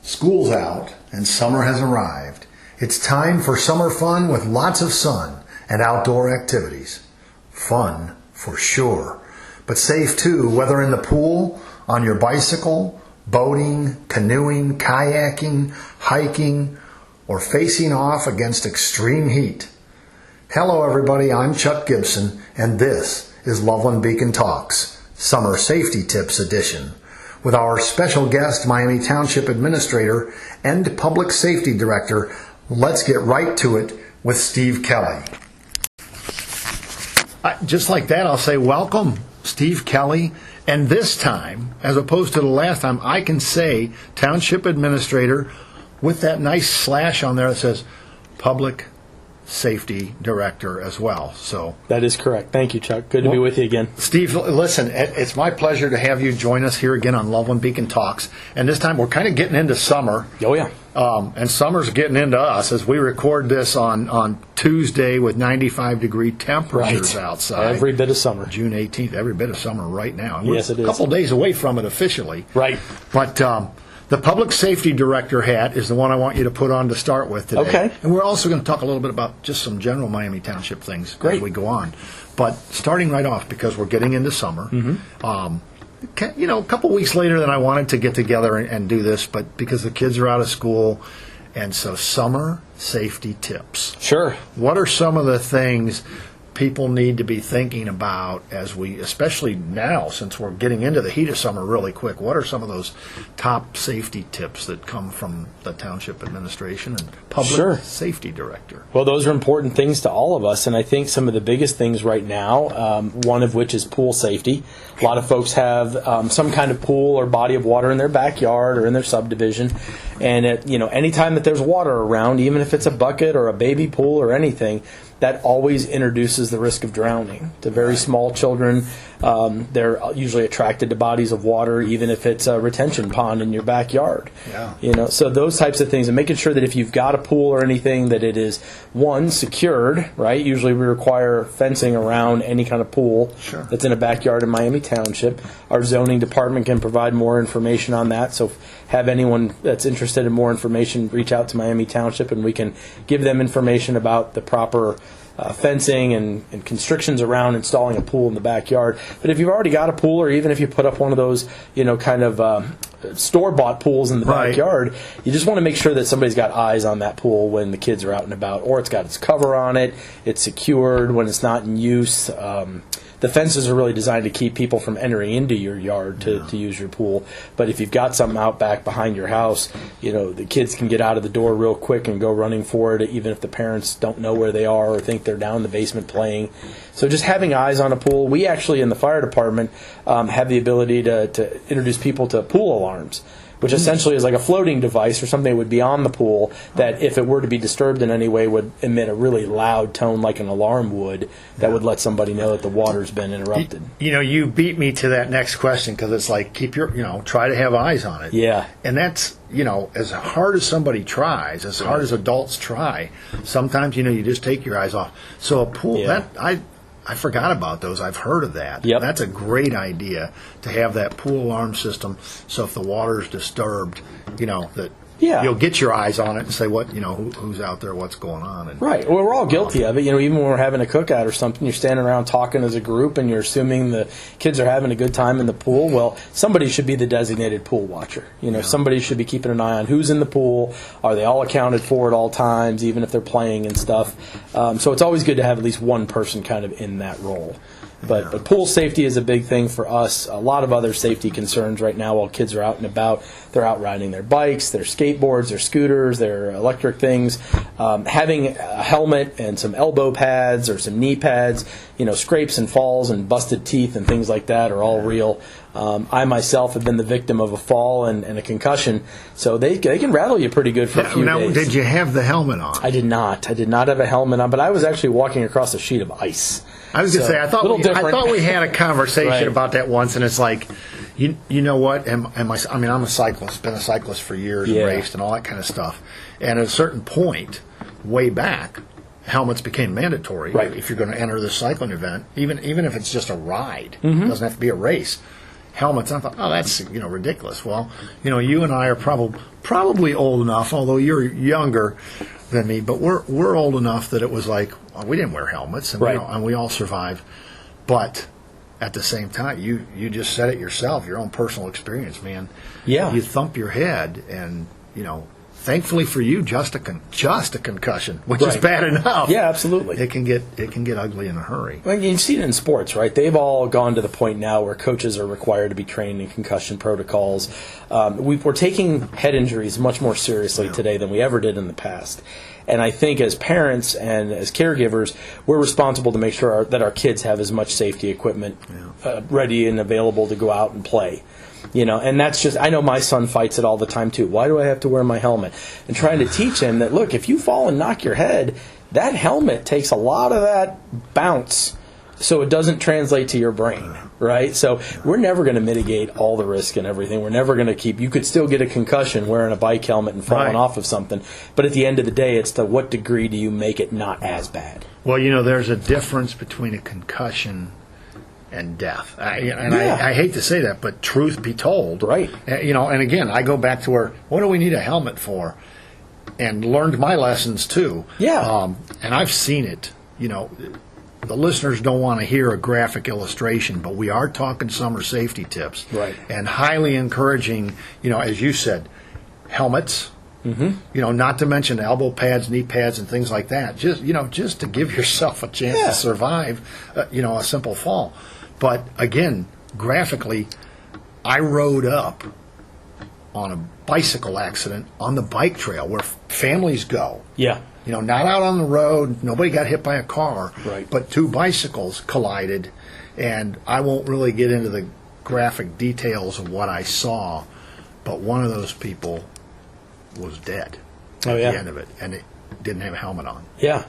School's out and summer has arrived. It's time for summer fun with lots of sun and outdoor activities. Fun, for sure, but safe too, whether in the pool, on your bicycle, boating, canoeing, kayaking, hiking, or facing off against extreme heat. Hello everybody, I'm Chuck Gibson, and this is Loveland Beacon Talks, Summer Safety Tips Edition, with our special guest, Miami Township Administrator and Public Safety Director. Let's get right to it with Steve Kelly. Just like that, I'll say welcome, Steve Kelly. And this time, as opposed to the last time, I can say Township Administrator with that nice slash on there that says Public Safety Director as well. So that is correct. Thank you, Chuck. Good to be with you again. Steve, listen, it's my pleasure to have you join us here again on Loveland Beacon Talks. And this time we're kind of getting into summer. Oh, yeah. And summer's getting into us as we record this on Tuesday with 95-degree temperatures outside. Every bit of summer. June 18th, every bit of summer right now. And yes, it is. We're a couple days away from it officially. Right. But the Public Safety Director hat is the one I want you to put on to start with today. Okay. And we're also going to talk a little bit about just some general Miami Township things as we go on. But starting right off, because we're getting into summer, a couple weeks later than I wanted to get together and do this, but because the kids are out of school, and so summer safety tips. Sure. What are some of the things people need to be thinking about as we, especially now, since we're getting into the heat of summer really quick, what are some of those top safety tips that come from the Township Administration and Public Safety Director? Well, those are important things to all of us, and I think some of the biggest things right now, one of which is pool safety. A lot of folks have some kind of pool or body of water in their backyard or in their subdivision, and anytime that there's water around, even if it's a bucket or a baby pool or anything, that always introduces the risk of drowning. To very small children, they're usually attracted to bodies of water, even if it's a retention pond in your backyard. Yeah. So those types of things, and making sure that if you've got a pool or anything, that it is, one, secured, right? Usually we require fencing around any kind of pool that's in a backyard in Miami Township. Our zoning department can provide more information on that, so have anyone that's interested in more information reach out to Miami Township, and we can give them information about the proper fencing and constrictions around installing a pool in the backyard. But if you've already got a pool, or even if you put up one of those, store-bought pools in the backyard, you just want to make sure that somebody's got eyes on that pool when the kids are out and about, or it's got its cover on it, it's secured when it's not in use. The fences are really designed to keep people from entering into your yard to use your pool. But if you've got something out back behind your house, the kids can get out of the door real quick and go running for it, even if the parents don't know where they are or think they're down in the basement playing. So just having eyes on a pool. We actually, in the fire department, have the ability to introduce people to pool alarms, which essentially is like a floating device or something that would be on the pool that, if it were to be disturbed in any way, would emit a really loud tone like an alarm would that would let somebody know that the water's been interrupted. You beat me to that next question, because it's like, try to have eyes on it. Yeah. And that's, as hard as somebody tries, as hard as adults try, sometimes, you just take your eyes off. So a pool, I forgot about those. I've heard of that. Yep. That's a great idea to have that pool alarm system. So if the water is disturbed, that you'll get your eyes on it and say, who's out there, what's going on. And, right. Well, we're all guilty of it. Even when we're having a cookout or something, you're standing around talking as a group and you're assuming the kids are having a good time in the pool. Well, somebody should be the designated pool watcher. Somebody should be keeping an eye on who's in the pool. Are they all accounted for at all times, even if they're playing and stuff? So it's always good to have at least one person kind of in that role. But pool safety is a big thing for us. A lot of other safety concerns right now while kids are out and about. They're out riding their bikes, their skateboards, their scooters, their electric things. Having a helmet and some elbow pads or some knee pads, scrapes and falls and busted teeth and things like that are all real. I myself have been the victim of a fall and a concussion, so they can rattle you pretty good for a few days. Did you have the helmet on? I did not. I did not have a helmet on, but I was actually walking across a sheet of ice. I was going to say, I thought we had a conversation about that once, and it's like, you know what? I'm a cyclist, been a cyclist for years, and raced and all that kind of stuff. And at a certain point, way back, helmets became mandatory if you're going to enter this cycling event, even if it's just a ride. It doesn't have to be a race. helmets. I thought, oh, that's ridiculous. Well, you and I are probably old enough, although you're younger than me, but we're old enough that it was like, well, we didn't wear helmets, and and we all survived. But at the same time, you just said it yourself, your own personal experience, man. Yeah. You thump your head, and thankfully for you, just a concussion, which is bad enough. Yeah, absolutely. It can get ugly in a hurry. Well, you see it in sports, right? They've all gone to the point now where coaches are required to be trained in concussion protocols. We're taking head injuries much more seriously today than we ever did in the past. And I think as parents and as caregivers, we're responsible to make sure that our kids have as much safety equipment ready and available to go out and play. And that's just, I know my son fights it all the time too. Why do I have to wear my helmet? And trying to teach him that, look, if you fall and knock your head, that helmet takes a lot of that bounce so it doesn't translate to your brain, right? So we're never going to mitigate all the risk and everything. We're never going to you could still get a concussion wearing a bike helmet and falling off of something. But at the end of the day, it's to what degree do you make it not as bad? Well, there's a difference between a concussion and death. I hate to say that, but truth be told, right? And again, I go back to what do we need a helmet for? And learned my lessons too. Yeah. And I've seen it. The listeners don't want to hear a graphic illustration, but we are talking summer safety tips. Right. And highly encouraging, as you said, helmets. Mm-hmm. Not to mention elbow pads, knee pads, and things like that. Just to give yourself a chance to survive, a simple fall. But again, graphically, I rode up on a bicycle accident on the bike trail where families go. Yeah. Not out on the road. Nobody got hit by a car. Right. But two bicycles collided, and I won't really get into the graphic details of what I saw, but one of those people was dead at the end of it, and it didn't have a helmet on. Yeah.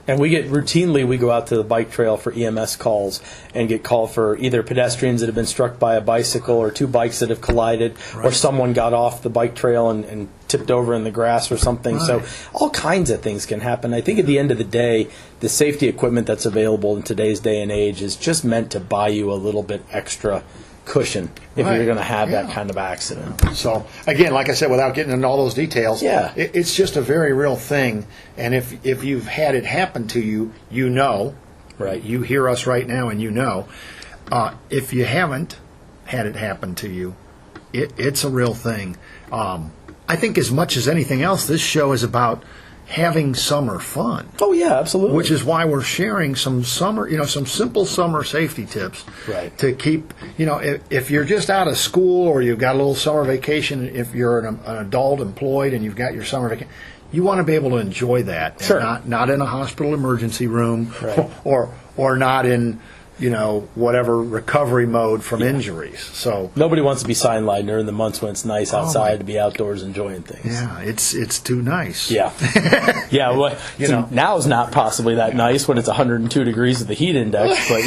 And we go out to the bike trail for EMS calls and get called for either pedestrians that have been struck by a bicycle or two bikes that have collided, or someone got off the bike trail and tipped over in the grass or something. Right. So all kinds of things can happen. I think at the end of the day, the safety equipment that's available in today's day and age is just meant to buy you a little bit extra cushion if you're going to have that kind of accident. So, again, like I said, without getting into all those details, it's just a very real thing. And if you've had it happen to you, right? You hear us right now and if you haven't had it happen to you, it's a real thing. I think as much as anything else, this show is about having summer fun. Oh yeah, absolutely. Which is why we're sharing some some simple summer safety tips. Right. To keep, if you're just out of school or you've got a little summer vacation, if you're an adult employed and you've got your summer vacation, you want to be able to enjoy that. Sure. And not in a hospital emergency room, or not in whatever recovery mode from injuries. So nobody wants to be sidelined during the months when it's nice outside to be outdoors enjoying things. Yeah, it's too nice. Yeah, yeah. Well, now is not possibly that nice when it's 102 degrees with the heat index, but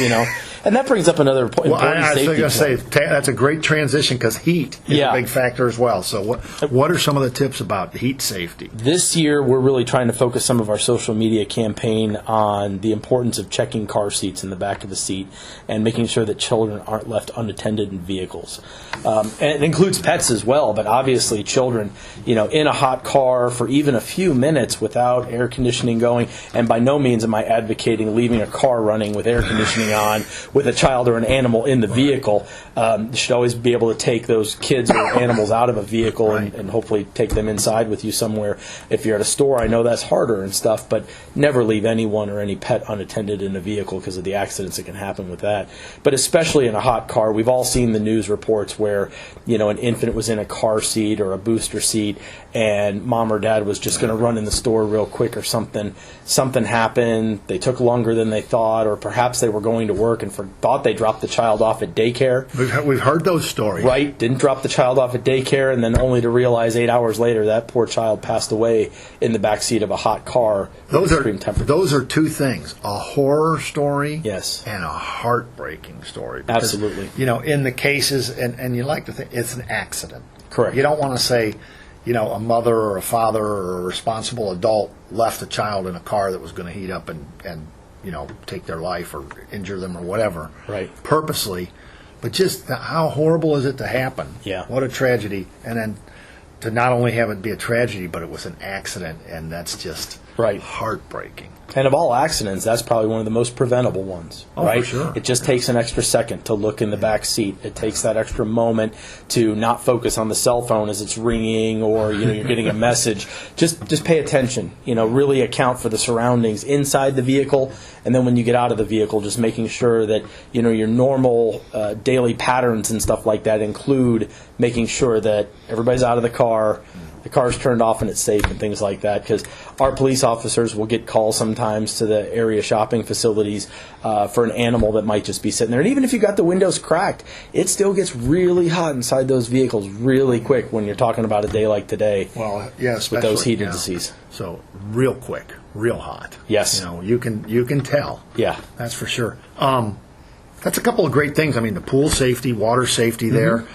and that brings up another point. Well, I was going to say that's a great transition because heat is a big factor as well. So what are some of the tips about heat safety? This year, we're really trying to focus some of our social media campaign on the importance of checking car seats in the back of the seat and making sure that children aren't left unattended in vehicles. And it includes pets as well, but obviously children, in a hot car for even a few minutes without air conditioning going, and by no means am I advocating leaving a car running with air conditioning on with a child or an animal in the vehicle. You should always be able to take those kids or animals out of a vehicle and hopefully take them inside with you somewhere. If you're at a store, I know that's harder and stuff, but never leave anyone or any pet unattended in a vehicle because of the accidents that can happen with that. But especially in a hot car, we've all seen the news reports where, an infant was in a car seat or a booster seat and mom or dad was just going to run in the store real quick or something. Something happened, they took longer than they thought, or perhaps they were going to work and thought they dropped the child off at daycare. We've heard those stories. Right, didn't drop the child off at daycare, and then only to realize 8 hours later that poor child passed away in the back seat of a hot car. Those are two things: a horror story, and a heartbreaking story. Because, absolutely. In the cases, and you like to think it's an accident. Correct. You don't want to say, a mother or a father or a responsible adult left a child in a car that was going to heat up and take their life or injure them or whatever. Right. Purposely. But just how horrible is it to happen? Yeah. What a tragedy. And then to not only have it be a tragedy, but it was an accident, and that's just heartbreaking. And of all accidents, that's probably one of the most preventable ones, right? For sure. It just takes an extra second to look in the back seat. It takes that extra moment to not focus on the cell phone as it's ringing, or you're getting a message. Just pay attention. Really account for the surroundings inside the vehicle, and then when you get out of the vehicle, just making sure that your normal daily patterns and stuff like that include making sure that everybody's out of the car. The car's turned off and it's safe and things like that, because our police officers will get calls sometimes to the area shopping facilities for an animal that might just be sitting there. And even if you got the windows cracked, it still gets really hot inside those vehicles really quick when you're talking about a day like today. Well, yeah, with those heated seats. So real quick, real hot. Yes. You can tell. Yeah. That's for sure. That's a couple of great things. I mean, the pool safety, water safety there.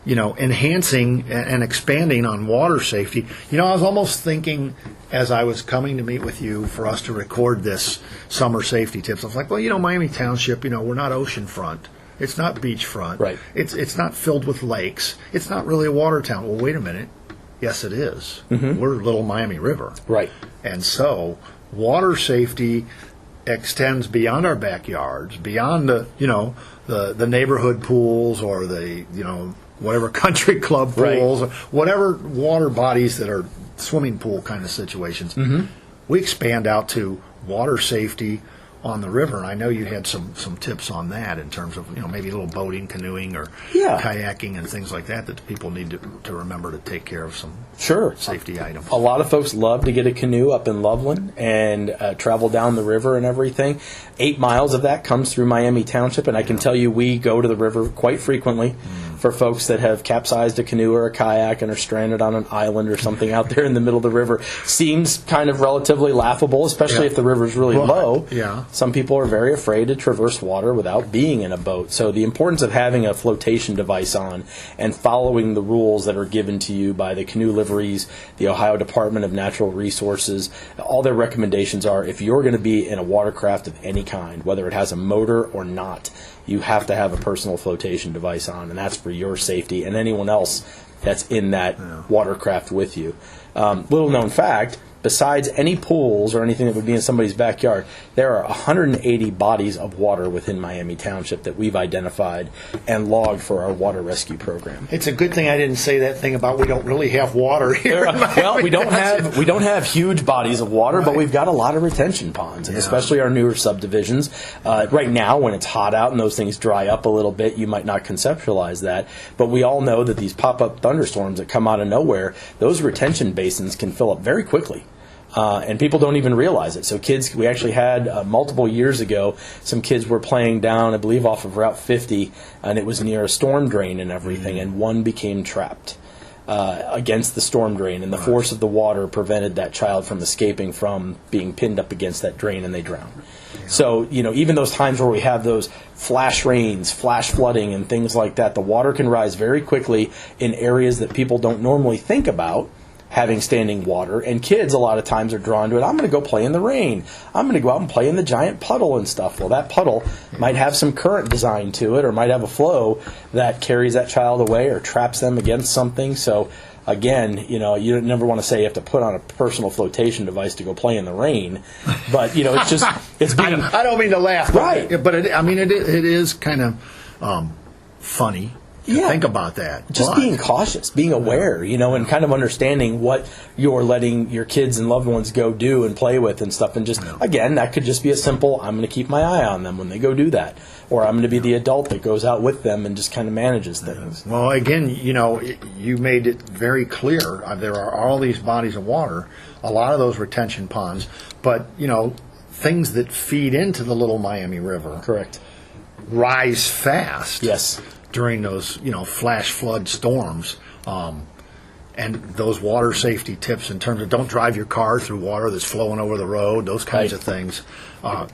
Enhancing and expanding on water safety. I was almost thinking as I was coming to meet with you for us to record this summer safety tips, I was like, well, Miami Township, we're not oceanfront. It's not beachfront. Right. It's not filled with lakes. It's not really a water town. Well, wait a minute. Yes, it is. Mm-hmm. We're Little Miami River. Right. And so water safety extends beyond our backyards, beyond the neighborhood pools or the whatever country club pools, or whatever water bodies that are swimming pool kind of situations. Mm-hmm. We expand out to water safety on the river, and I know you had some tips on that in terms of maybe a little boating, canoeing, or kayaking and things like that the people need to remember to take care of some safety items. A lot of folks love to get a canoe up in Loveland and travel down the river and everything. 8 miles of that comes through Miami Township, and I can tell you we go to the river quite frequently for folks that have capsized a canoe or a kayak and are stranded on an island or something out there in the middle of the river. Seems kind of relatively laughable, especially if the river's really low. Yeah. Some people are very afraid to traverse water without being in a boat. So the importance of having a flotation device on and following the rules that are given to you by the canoe liveries, the Ohio Department of Natural Resources, all their recommendations are if you're going to be in a watercraft of any kind, whether it has a motor or not, you have to have a personal flotation device on, and that's for your safety and anyone else that's in that watercraft with you. Little known fact, besides any pools or anything that would be in somebody's backyard, there are 180 bodies of water within Miami Township that we've identified and logged for our water rescue program. It's a good thing I didn't say that thing about we don't really have water here. Well, we don't have huge bodies of water, but we've got a lot of retention ponds, and especially our newer subdivisions. Right now, when it's hot out and those things dry up a little bit, you might not conceptualize that, but we all know that these pop-up thunderstorms that come out of nowhere, those retention basins can fill up very quickly. And people don't even realize it. So kids, we actually had multiple years ago, some kids were playing down, I believe, off of Route 50, and it was near a storm drain and everything, and one became trapped against the storm drain, and the force of the water prevented that child from escaping from being pinned up against that drain, and they drowned. Yeah. So, even those times where we have those flash rains, flash flooding, and things like that, the water can rise very quickly in areas that people don't normally think about having standing water, and kids a lot of times are drawn to it. I'm going to go play in the rain. I'm going to go out and play in the giant puddle and stuff. Well, that puddle might have some current design to it, or might have a flow that carries that child away or traps them against something. So again, you never want to say you have to put on a personal flotation device to go play in the rain, but it's just it's being. I don't mean to laugh, right? But it is kind of funny. Think about that. Just being cautious, being aware, and kind of understanding what you're letting your kids and loved ones go do and play with and stuff. And just, again, that could just be a simple, I'm going to keep my eye on them when they go do that. Or I'm going to be the adult that goes out with them and just kind of manages things. Well, again, you made it very clear. There are all these bodies of water, a lot of those retention ponds, but, things that feed into the Little Miami River. Correct. Rise fast. Yes. During those, flash flood storms, and those water safety tips in terms of don't drive your car through water that's flowing over the road, those kinds of things.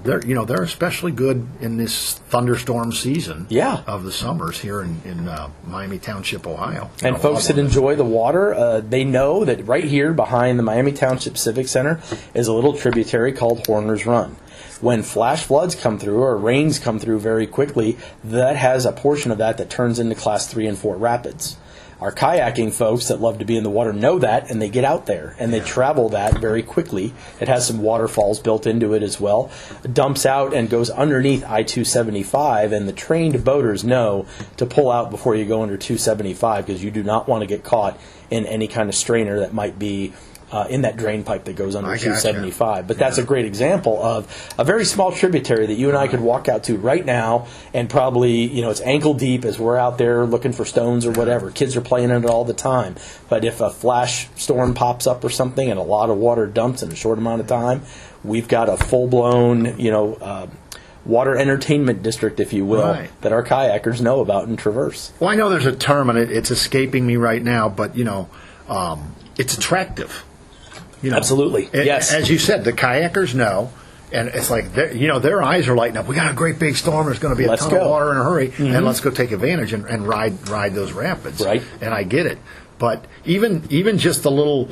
They're especially good in this thunderstorm season of the summers here in Miami Township, Ohio. And folks that enjoy the water, they know that right here behind the Miami Township Civic Center is a little tributary called Horner's Run. when flash floods come through or rains come through very quickly, that has a portion of that turns into class 3 and 4 rapids. Our kayaking folks that love to be in the water know that, and they get out there, and they travel that very quickly. It has some waterfalls built into it as well. It dumps out and goes underneath I-275, and the trained boaters know to pull out before you go under 275 because you do not want to get caught in any kind of strainer that might be in that drain pipe that goes under 275. But that's a great example of a very small tributary that you and I could walk out to right now, and probably, it's ankle deep as we're out there looking for stones or whatever. Kids are playing in it all the time. But if a flash storm pops up or something and a lot of water dumps in a short amount of time, we've got a full-blown, water entertainment district, if you will, that our kayakers know about and traverse. Well, I know there's a term, and it's escaping me right now, but, it's attractive. Absolutely. Yes. As you said, the kayakers know, and it's like, their eyes are lighting up. We got a great big storm. There's going to be a ton of water in a hurry, and let's go take advantage and ride those rapids. Right. And I get it. But even just the little,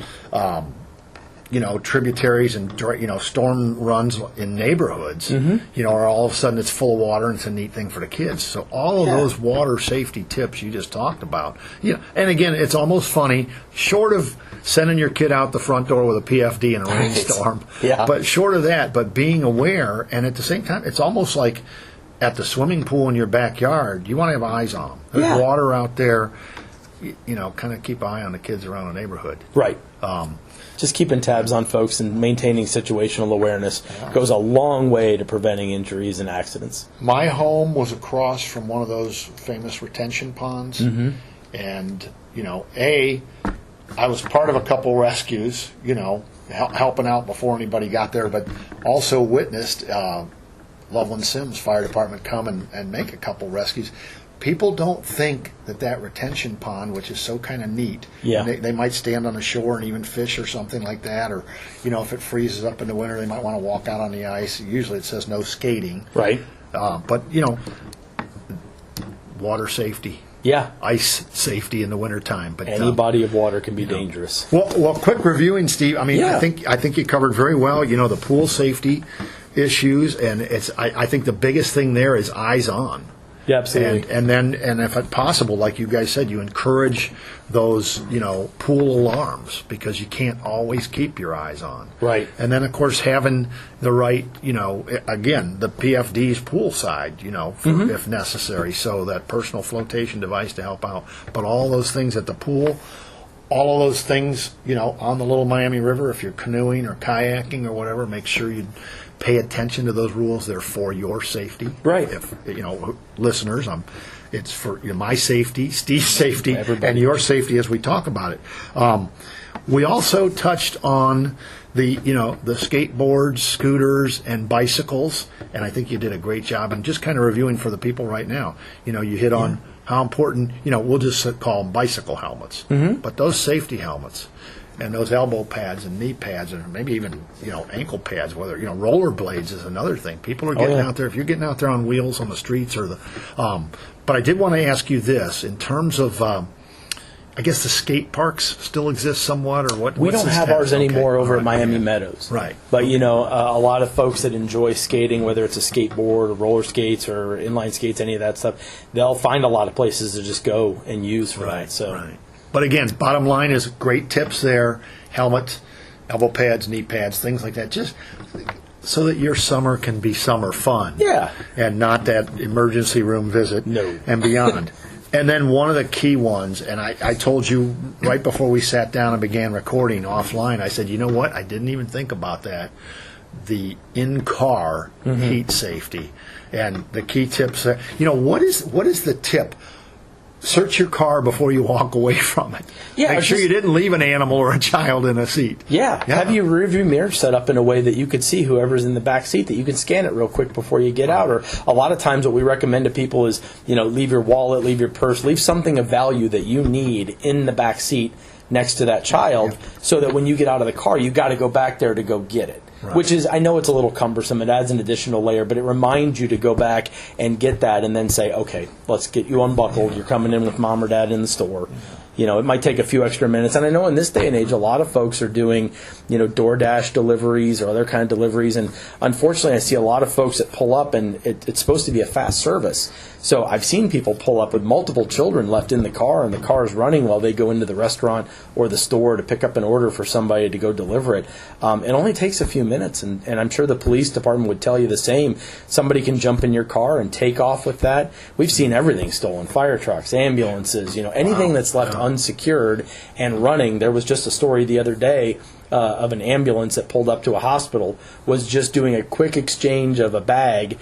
tributaries and, storm runs in neighborhoods, are all of a sudden it's full of water, and it's a neat thing for the kids. So all of those water safety tips you just talked about, and again, it's almost funny, short of sending your kid out the front door with a PFD in a rainstorm, but short of that, but being aware, and at the same time, it's almost like at the swimming pool in your backyard, you want to have eyes on them. There's water out there, kind of keep an eye on the kids around the neighborhood. Right. Just keeping tabs on folks and maintaining situational awareness goes a long way to preventing injuries and accidents. My home was across from one of those famous retention ponds, and, I was part of a couple rescues, helping out before anybody got there, but also witnessed Loveland Sims Fire Department come and make a couple rescues. People don't think that retention pond, which is so kind of neat, they might stand on the shore and even fish or something like that, or, if it freezes up in the winter, they might want to walk out on the ice. Usually it says no skating. Right. But, water safety. Yeah. Ice safety in the wintertime. But any body of water can be dangerous. Well, quick reviewing, Steve. I mean, I think you covered very well, the pool safety issues, and I think the biggest thing there is eyes on. Yeah, absolutely. And if it's possible, like you guys said, you encourage those, pool alarms, because you can't always keep your eyes on. Right. And then, of course, having the right, again, the PFD's poolside, if necessary, so that personal flotation device to help out. But all those things at the pool, all of those things, on the Little Miami River, if you're canoeing or kayaking or whatever, make sure you pay attention to those rules. They're for your safety. Right. If, listeners, it's for my safety, Steve's safety, everybody, and your safety as we talk about it. We also touched on the skateboards, scooters, and bicycles, and I think you did a great job. And just kind of reviewing for the people right now, you hit on how important, we'll just call them bicycle helmets, but those safety helmets and those elbow pads and knee pads, and maybe even ankle pads. Whether roller blades is another thing. People are getting out there. If you're getting out there on wheels on the streets or the, but I did want to ask you this in terms of. I guess the skate parks still exist somewhat, or what? We don't have ours anymore over at Miami Meadows. Right. But, a lot of folks that enjoy skating, whether it's a skateboard or roller skates or inline skates, any of that stuff, they'll find a lot of places to just go and use for that. So. Right. But again, bottom line is great tips there. Helmets, elbow pads, knee pads, things like that. Just so that your summer can be summer fun. Yeah. And not that emergency room visit. No. And beyond. And then one of the key ones, and I told you right before we sat down and began recording offline, I said, you know what? I didn't even think about that. The in-car heat safety. And the key tips, what is the tip? Search your car before you walk away from it. Yeah, Make sure you didn't leave an animal or a child in a seat. Yeah. Have your rearview mirror set up in a way that you could see whoever's in the back seat, that you can scan it real quick before you get out. Or a lot of times what we recommend to people is, leave your wallet, leave your purse, leave something of value that you need in the back seat next to that child, so that when you get out of the car, you got to go back there to go get it. Right. which is, I know it's a little cumbersome. It adds an additional layer, but it reminds you to go back and get that and then say, okay, let's get you unbuckled. You're coming in with mom or dad in the store. You know, it might take a few extra minutes. And I know in this day and age, a lot of folks are doing, you know, DoorDash deliveries or other kind of deliveries. And unfortunately, I see a lot of folks that pull up, and it's supposed to be a fast service. So I've seen people pull up with multiple children left in the car, and the car is running while they go into the restaurant or the store to pick up an order for somebody to go deliver it. It only takes a few minutes, and I'm sure the police department would tell you the same. Somebody can jump in your car and take off with that. We've seen everything stolen: fire trucks, ambulances, you know, anything that's left unsecured and running. There was just a story the other day of an ambulance that pulled up to a hospital, was just doing a quick exchange of a bag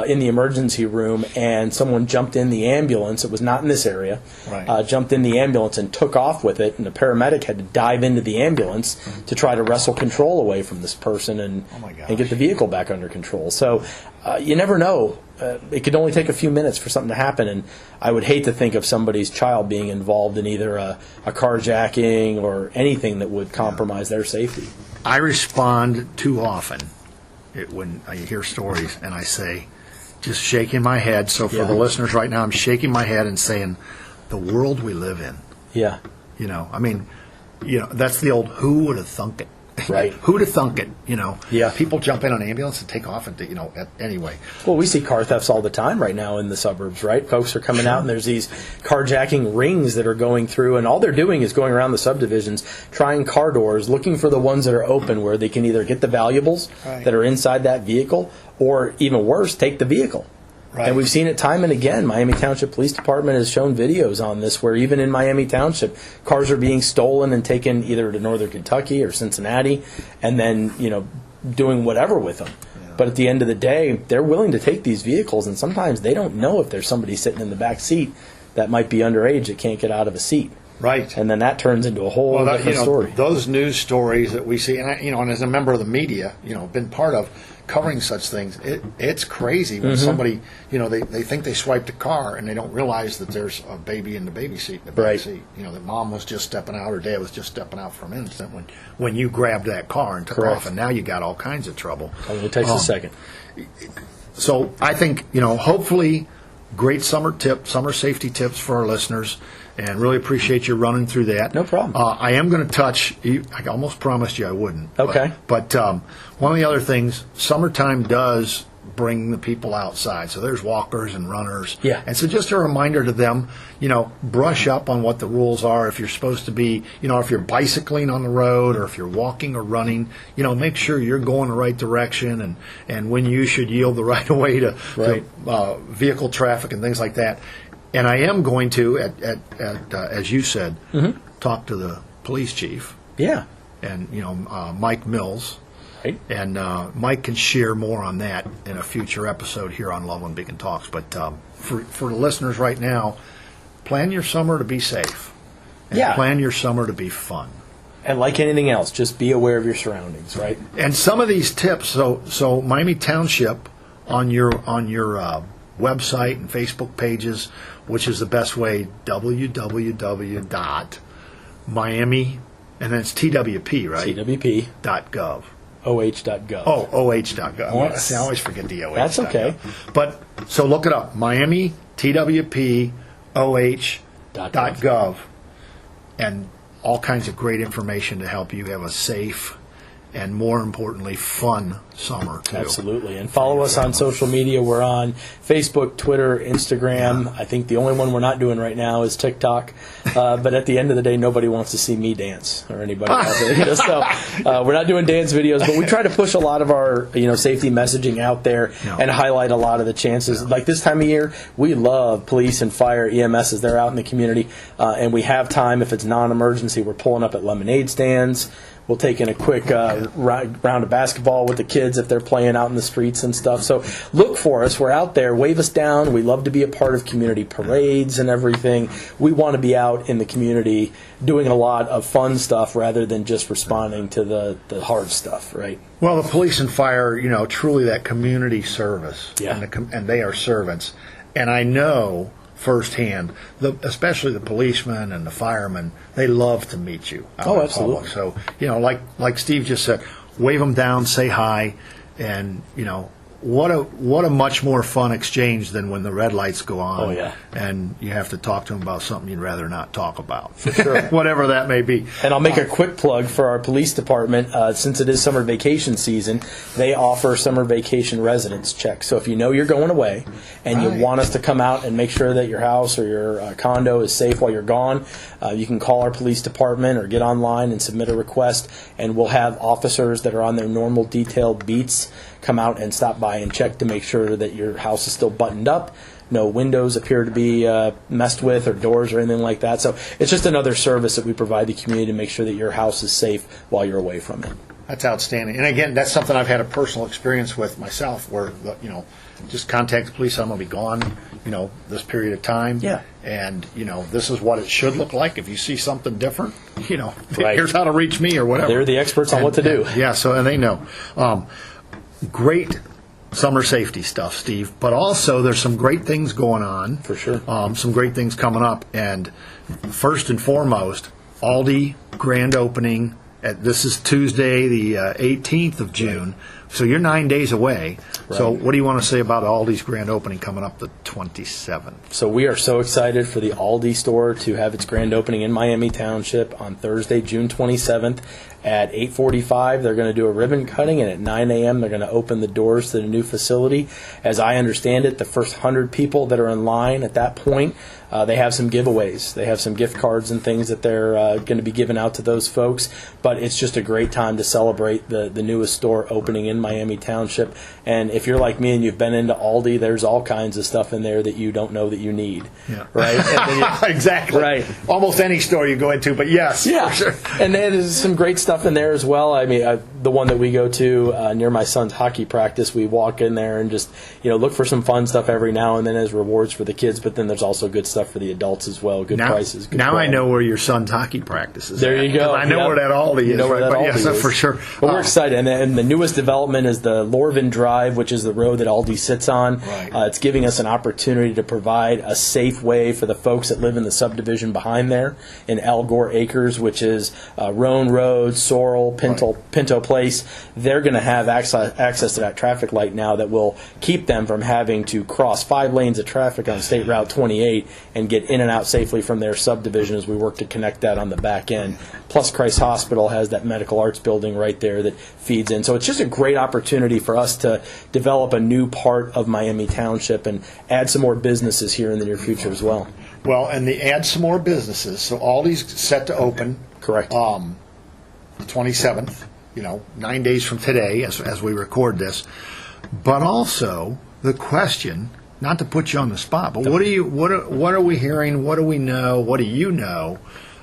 in the emergency room, and someone jumped in the ambulance. It was not in this area. Right. Jumped in the ambulance and took off with it, and the paramedic had to dive into the ambulance to try to wrestle control away from this person and get the vehicle back under control. So you never know. It could only take a few minutes for something to happen, and I would hate to think of somebody's child being involved in either a carjacking or anything that would compromise their safety. I respond too often when I hear stories, and I say, just shaking my head. So for the listeners right now, I'm shaking my head and saying, the world we live in. Yeah. You know, I mean, you know, that's the old who would have thunk it. Right. Who'd have thunk it, you know? Yeah. People jump in on an ambulance and take off, and, you know, anyway. Well, we see car thefts all the time right now in the suburbs, right? Folks are coming out, and there's these carjacking rings that are going through, and all they're doing is going around the subdivisions, trying car doors, looking for the ones that are open where they can either get the valuables that are inside that vehicle, or even worse, take the vehicle. Right. And we've seen it time and again. Miami Township Police Department has shown videos on this where even in Miami Township, cars are being stolen and taken either to northern Kentucky or Cincinnati, and then, you know, doing whatever with them. Yeah. But at the end of the day, they're willing to take these vehicles, and sometimes they don't know if there's somebody sitting in the back seat that might be underage that can't get out of a seat. Right. And then that turns into a whole different story. Those news stories that we see, and and as a member of the media, been part of covering such things, it's crazy when somebody, they think they swiped a car and they don't realize that there's a baby in the baby seat, in the back seat. That mom was just stepping out or dad was just stepping out for an instant when you grabbed that car and took off, and now you got all kinds of trouble. It takes a second. So I think, hopefully great summer safety tips for our listeners, and really appreciate you running through that. No problem. I am going to touch, I almost promised you I wouldn't. Okay. But one of the other things, summertime does bring the people outside. So there's walkers and runners. Yeah. And so just a reminder to them, brush up on what the rules are. If you're supposed to be, if you're bicycling on the road or if you're walking or running, make sure you're going the right direction and when you should yield the right of way to vehicle traffic and things like that. And I am going to, as you said, talk to the police chief. Yeah. And, Mike Mills. Right. And Mike can share more on that in a future episode here on Loveland Beacon Talks. But for the listeners right now, plan your summer to be safe. And plan your summer to be fun. And like anything else, just be aware of your surroundings, right? And some of these tips, so Miami Township on your website and Facebook pages, which is the best way, www.miami, and then it's TWP, right? TWP.gov. OH.gov. Oh, OH.gov. Yes. I always forget the OH. That's okay. But, so look it up. Miami, TWP, OH.gov. And all kinds of great information to help you have a safe and, more importantly, fun summer, too. Absolutely. And follow us on social media. We're on Facebook, Twitter, Instagram. Yeah. I think the only one we're not doing right now is TikTok. But at the end of the day, nobody wants to see me dance or anybody out there. So we're not doing dance videos, but we try to push a lot of our safety messaging out there and highlight a lot of the chances. Like this time of year, we love police and fire, EMS as they're out in the community. And we have time. If it's non-emergency, we're pulling up at lemonade stands. We'll take in a quick round of basketball with the kids if they're playing out in the streets and stuff. So look for us. We're out there. Wave us down. We love to be a part of community parades and everything. We want to be out in the community doing a lot of fun stuff rather than just responding to the hard stuff, right? Well, the police and fire, truly that community service. Yeah. And they are servants. And I know firsthand, especially the policemen and the firemen, they love to meet you out in absolutely. public. So, like Steve just said, wave them down, say hi, and what a much more fun exchange than when the red lights go on. Oh, yeah. And you have to talk to them about something you'd rather not talk about. For sure. Whatever that may be. And I'll make a quick plug for our police department. Since it is summer vacation season, they offer summer vacation residence checks. So if you know you're going away and you want us to come out and make sure that your house or your condo is safe while you're gone, you can call our police department or get online and submit a request, and we'll have officers that are on their normal detailed beats come out and stop by and check to make sure that your house is still buttoned up. No windows appear to be messed with, or doors or anything like that. So it's just another service that we provide the community to make sure that your house is safe while you're away from it. That's outstanding. And again, that's something I've had a personal experience with myself, where just contact the police. I'm going to be gone, this period of time. Yeah. And this is what it should look like. If you see something different, Right. Here's how to reach me or whatever. They're the experts on what to do. And they know. Great summer safety stuff, Steve. But also, there's some great things going on. For sure. Some great things coming up. And first and foremost, Aldi grand opening. This is Tuesday, the 18th of June. Right. So you're 9 days away. Right. So what do you want to say about Aldi's grand opening coming up the 27th? So we are so excited for the Aldi store to have its grand opening in Miami Township on Thursday, June 27th. At 8:45, they're going to do a ribbon cutting, and at 9 a.m., they're going to open the doors to the new facility. As I understand it, the first 100 people that are in line at that point, they have some giveaways. They have some gift cards and things that they're going to be giving out to those folks. But it's just a great time to celebrate the newest store opening in Miami Township. And if you're like me and you've been into Aldi, there's all kinds of stuff in there that you don't know that you need. Yeah. Right? Exactly. Right. Almost any store you go into, but yes. Yeah. For sure. And there's some great stuff in there as well. I mean, the one that we go to near my son's hockey practice, we walk in there and just look for some fun stuff every now and then as rewards for the kids. But then there's also good stuff for the adults as well. Good prices. Good now quality. I know where your son's hockey practice is. There you go. I know where that Aldi is. Where that Aldi is. For sure. But we're excited. And the newest development is the Loveland Drive, which is the road that Aldi sits on. Right. It's giving us an opportunity to provide a safe way for the folks that live in the subdivision behind there in El Gore Acres, which is Roan Road, Sorrel, Pinto Place. They're going to have access to that traffic light now that will keep them from having to cross 5 lanes of traffic on State Route 28 and get in and out safely from their subdivision as we work to connect that on the back end. Plus, Christ Hospital has that medical arts building right there that feeds in. So it's just a great opportunity for us to develop a new part of Miami Township and add some more businesses here in the near future as well. Well, and they add some more businesses. So Aldi's set to open. Correct. The 27th, 9 days from today as we record this. But also the question, not to put you on the spot, but what are we hearing? What do we know? What do you know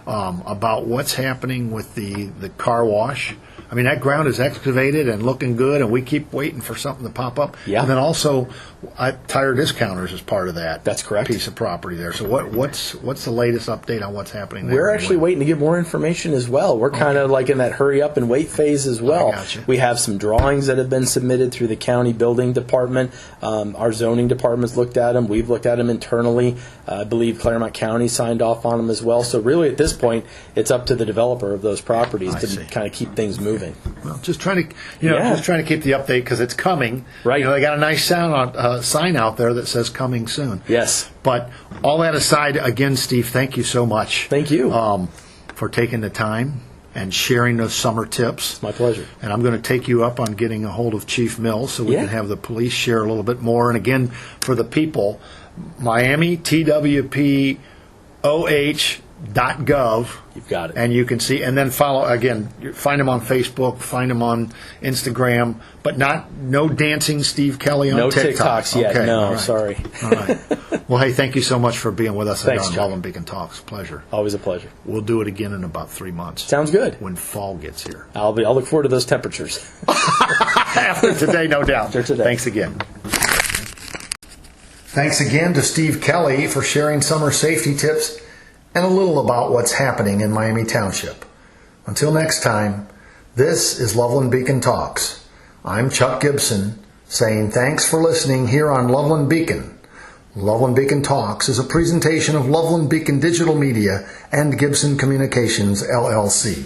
about what's happening with the car wash? I mean, that ground is excavated and looking good, and we keep waiting for something to pop up. Yeah. And then also, Tire Discounters is part of that. That's correct. Piece of property there. So what's the latest update on what's happening there? We're actually waiting to get more information as well. We're kind of like in that hurry up and wait phase as well. I gotcha. We have some drawings that have been submitted through the county building department. Our zoning department's looked at them. We've looked at them internally. I believe Claremont County signed off on them as well. So really at this point, it's up to the developer of those properties to kind of keep things moving. Well, just trying to, just trying to keep the update because it's coming. Right. They got a nice sign out there that says "coming soon." Yes. But all that aside, again, Steve, thank you so much. Thank you for taking the time and sharing those summer tips. It's my pleasure. And I'm going to take you up on getting a hold of Chief Mills so we can have the police share a little bit more. And again, for the people, Miami TWPOH.gov. You've got it. And you can see, and then find them on Facebook, find them on Instagram, but no dancing Steve Kelly on TikTok. No TikToks yet. Okay, no, right. sorry. All right. Well, hey, thank you so much for being with us Thanks, on Chuck. Loveland Beacon Talks. Pleasure. Always a pleasure. We'll do it again in about 3 months. Sounds good. When fall gets here. I'll look forward to those temperatures. After today, no doubt. After today. Thanks again. Thanks again to Steve Kelly for sharing summer safety tips and a little about what's happening in Miami Township. Until next time, this is Loveland Beacon Talks. I'm Chuck Gibson, saying thanks for listening here on Loveland Beacon. Loveland Beacon Talks is a presentation of Loveland Beacon Digital Media and Gibson Communications, LLC.